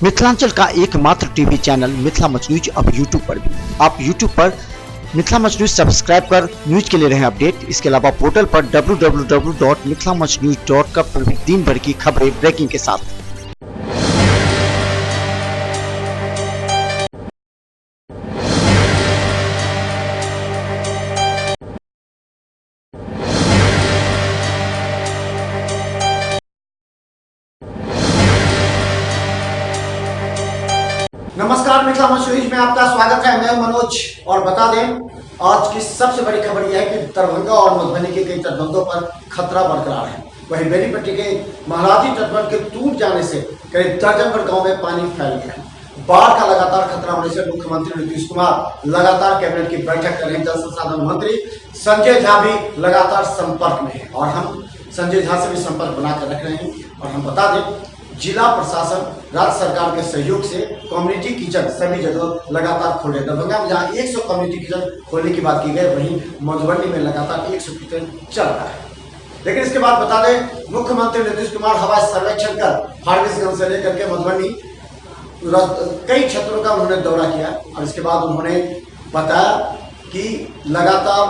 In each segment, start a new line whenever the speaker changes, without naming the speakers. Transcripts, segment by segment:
मिथिलांचल का एकमात्र TV channel Mithila much news अब यूट्यूब पर भी। आप यूट्यूब पर मिथिला मच न्यूज सब्सक्राइब कर न्यूज के लिए रहे अपडेट। इसके अलावा पोर्टल पर www.mithilamachnews.com पर भी दिन भर की खबरें ब्रेकिंग के साथ।
नमस्कार, मिथिला मच न्यूज में आपका स्वागत है। मैं मनोज और बता दें आज की सबसे बड़ी खबर यह है कि दरभंगा और मधुबनी के कई तटबंधों पर खतरा बरकरार है। वहीं बेनीपट्टी के महाराजी तटबंध के टूट जाने से करीब दर्जन भर गाँव में पानी फैल गया है। बाढ़ का लगातार खतरा होने से मुख्यमंत्री नीतीश कुमार लगातार कैबिनेट की बैठक कर रहे हैं। जल संसाधन मंत्री संजय झा भी लगातार संपर्क में है और हम संजय झा से भी संपर्क बनाकर रख रहे हैं। और हम बता दें जिला प्रशासन राज्य सरकार के सहयोग से कम्युनिटी किचन सभी जगह लगातार खोल रहे हैं। दरभंगा में जहां 100 कम्युनिटी किचन खोलने की बात की गई, वहीं मधुबनी में लगातार 100 किचन चल रहा है। लेकिन इसके बाद बता दें मुख्यमंत्री नीतीश कुमार हवाई सर्वेक्षण कर फारबिसगंज से लेकर के मधुबनी कई क्षेत्रों का उन्होंने दौरा किया और इसके बाद उन्होंने बताया कि लगातार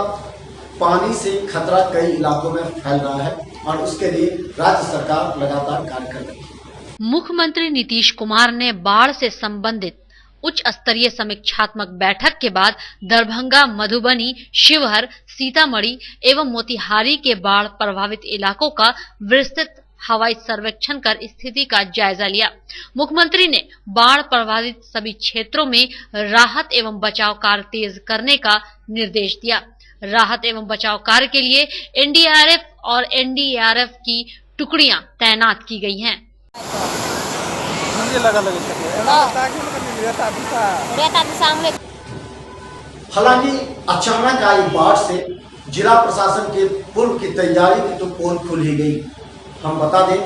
पानी से खतरा कई इलाकों में फैल रहा है और उसके लिए राज्य सरकार लगातार कार्य कर रही है।
मुख्यमंत्री नीतीश कुमार ने बाढ़ से संबंधित उच्च स्तरीय समीक्षात्मक बैठक के बाद दरभंगा, मधुबनी, शिवहर, सीतामढ़ी एवं मोतिहारी के बाढ़ प्रभावित इलाकों का विस्तृत हवाई सर्वेक्षण कर स्थिति का जायजा लिया। मुख्यमंत्री ने बाढ़ प्रभावित सभी क्षेत्रों में राहत एवं बचाव कार्य तेज करने का निर्देश दिया। राहत एवं बचाव कार्य के लिए एनडीआरएफ और एनडीआरएफ की टुकड़ियां तैनात की गई हैं।
हालांकि अचानक आई बाढ़ से जिला प्रशासन के पूर्व की तैयारी की तो पोल खुल ही गई। हम बता दें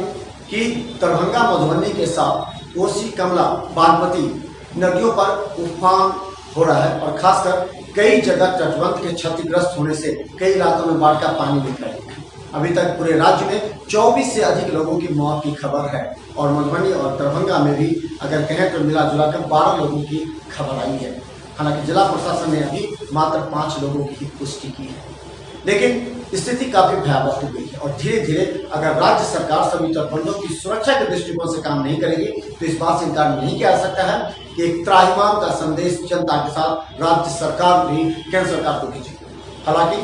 कि दरभंगा, मधुबनी के साथ कोसी, कमला, बागमती नदियों पर उफान हो रहा है और खासकर कई जगह तटबंध के क्षतिग्रस्त होने से कई इलाकों में बाढ़ का पानी निकल रहा है। अभी तक पूरे राज्य में 24 से अधिक लोगों की मौत की खबर है और मधुबनी और दरभंगा में भी अगर कहें तो मिला जुला कर 12 लोगों की खबर आई है। हालांकि जिला प्रशासन ने अभी मात्र 5 लोगों की पुष्टि की है, लेकिन स्थिति काफी भयावह हो गई है और धीरे धीरे अगर राज्य सरकार सभी तटबंधों की सुरक्षा के दृष्टिकोण से काम नहीं करेगी तो इस बात से इनकार नहीं किया जा सकता है कि एक त्राहिमाम का संदेश जनता के साथ राज्य सरकार भी केंद्र सरकार को भेजेगी। हालांकि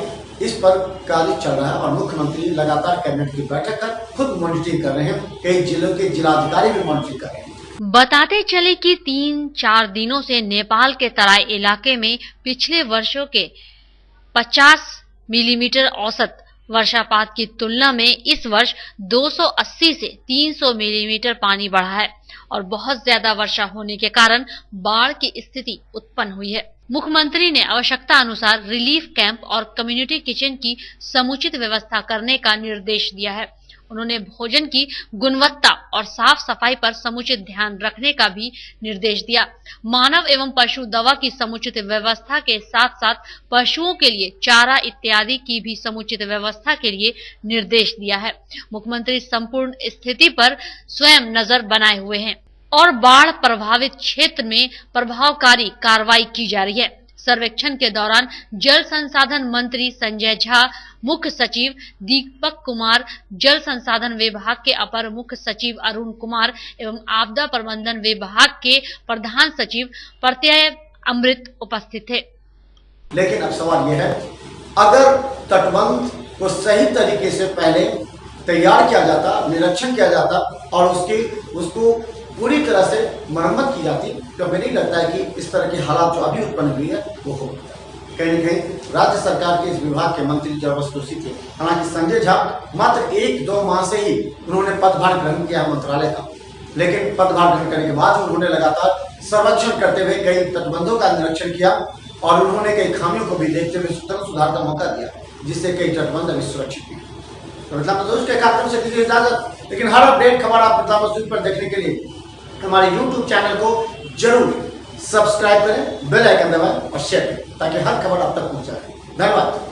इस पर कार्य चल रहा है और मुख्यमंत्री लगातार कैबिनेट की बैठक कर खुद मॉनिटरिंग कर रहे हैं। कई जिलों के जिलाधिकारी भी मॉनिटरिंग कर रहे हैं।
बताते चले कि 3-4 दिनों से नेपाल के तराई इलाके में पिछले वर्षों के 50 मिलीमीटर औसत वर्षापात की तुलना में इस वर्ष 280 से 300 मिलीमीटर पानी बढ़ा है और बहुत ज्यादा वर्षा होने के कारण बाढ़ की स्थिति उत्पन्न हुई है। मुख्यमंत्री ने आवश्यकता अनुसार रिलीफ कैंप और कम्युनिटी किचन की समुचित व्यवस्था करने का निर्देश दिया है। उन्होंने भोजन की गुणवत्ता और साफ सफाई पर समुचित ध्यान रखने का भी निर्देश दिया। मानव एवं पशु दवा की समुचित व्यवस्था के साथ साथ पशुओं के लिए चारा इत्यादि की भी समुचित व्यवस्था के लिए निर्देश दिया है। मुख्यमंत्री संपूर्ण स्थिति पर स्वयं नजर बनाए हुए हैं और बाढ़ प्रभावित क्षेत्र में प्रभावकारी कार्रवाई की जा रही है। सर्वेक्षण के दौरान जल संसाधन मंत्री संजय झा, मुख्य सचिव दीपक कुमार, जल संसाधन विभाग के अपर मुख्य सचिव अरुण कुमार एवं आपदा प्रबंधन विभाग के प्रधान सचिव प्रत्यय अमृत उपस्थित थे।
लेकिन अब सवाल यह है, अगर तटबंध को सही तरीके से पहले तैयार किया जाता, निरीक्षण किया जाता और उसको पूरी तरह से मरम्मत की जाती तो हमें नहीं लगता है कि इस तरह की हालात जो अभी उत्पन्न हुई है वो हो। कहीं न कहीं राज्य सरकार के इस विभाग के मंत्री जो असंतुष्ट थे। हालांकि संजय झा मात्र 1-2 माह से ही उन्होंने पदभार ग्रहण किया मंत्रालय का, लेकिन पदभार ग्रहण करने के बाद उन्होंने लगातार सर्वेक्षण करते हुए कई तटबंधों का निरीक्षण किया और उन्होंने कई खामियों को भी देखते हुए सुधार का मौका दिया, जिससे कई तटबंध अभी सुरक्षित हुए। तो मिथिला मच न्यूज के कार्यक्रम से दीजिए इजाजत, लेकिन हर अपडेट खबर आप मिथिला मच न्यूज पर देखने के लिए हमारे YouTube चैनल को जरूर सब्सक्राइब करें, बेल आइकन दबाएं और शेयर करें ताकि हर खबर आप तक पहुंचाए। धन्यवाद।